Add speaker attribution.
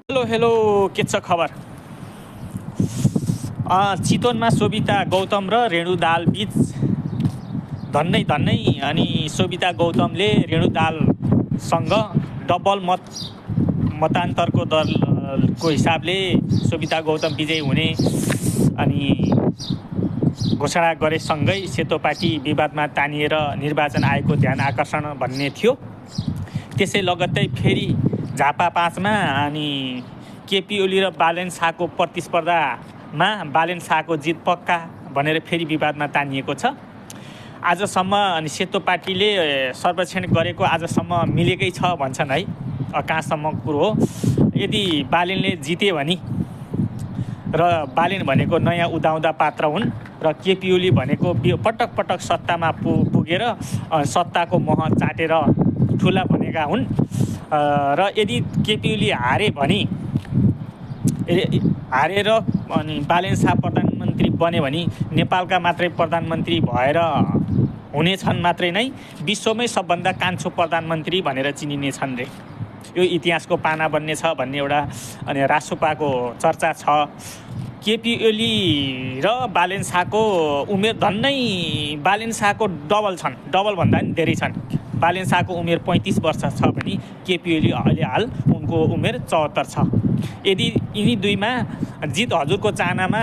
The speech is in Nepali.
Speaker 1: हेलो हेलो के छ खबर? चितवनमा सोभिता गौतम र रेणु दाल बीच धन्नै अनि सोभिता गौतमले रेणु दालसँग डबल मतान्तरको दलको हिसाबले सोभिता गौतम विजयी हुने अनि घोषणा गरेसँगै सेतोपाटी विवादमा तानिएर निर्वाचन आयोगको ध्यान आकर्षण भन्ने थियो। त्यसै लगत्तै फेरि झापा 5मा अनि केपी ओली र बालेन शाहको प्रतिस्पर्धामा बालेन शाहको जित पक्का भनेर फेरि विवादमा तानिएको छ। आजसम्म अनि सेतोपाटीले सर्वेक्षण गरेको आजसम्म मिलेकै छ भन्छन् है। कहाँसम्म कुरो हो, यदि बालेनले जिते भने र बालेन भनेको नयाँ उदाउँदा पात्र हुन् र केपी ओली भनेको पटक पटक सत्तामा पुगेर सत्ताको मोह चाटेर ठुला बनेका हुन् र यदि केपी ओली हारेर अनि बालेन शाह प्रधानमन्त्री बन्यो भने नेपालका मात्रै प्रधानमन्त्री भएर हुनेछन् मात्रै नै विश्वमै सबभन्दा कान्छो प्रधानमन्त्री भनेर चिनिनेछन् रे। यो इतिहासको पाना बन्ने छ भन्ने एउटा अनि रासोपाको चर्चा छ। केपी ओली र बालेन शाहको उमेर धन्नै बालेन शाहको डबल भन्दा पनि धेरै छन्। बालेन शाहको उमेर 35 वर्ष छ भने केपी ओली अहिले हाल उनको उमेर 74 छ। यदि यिनी दुईमा जित हजुरको चाहनामा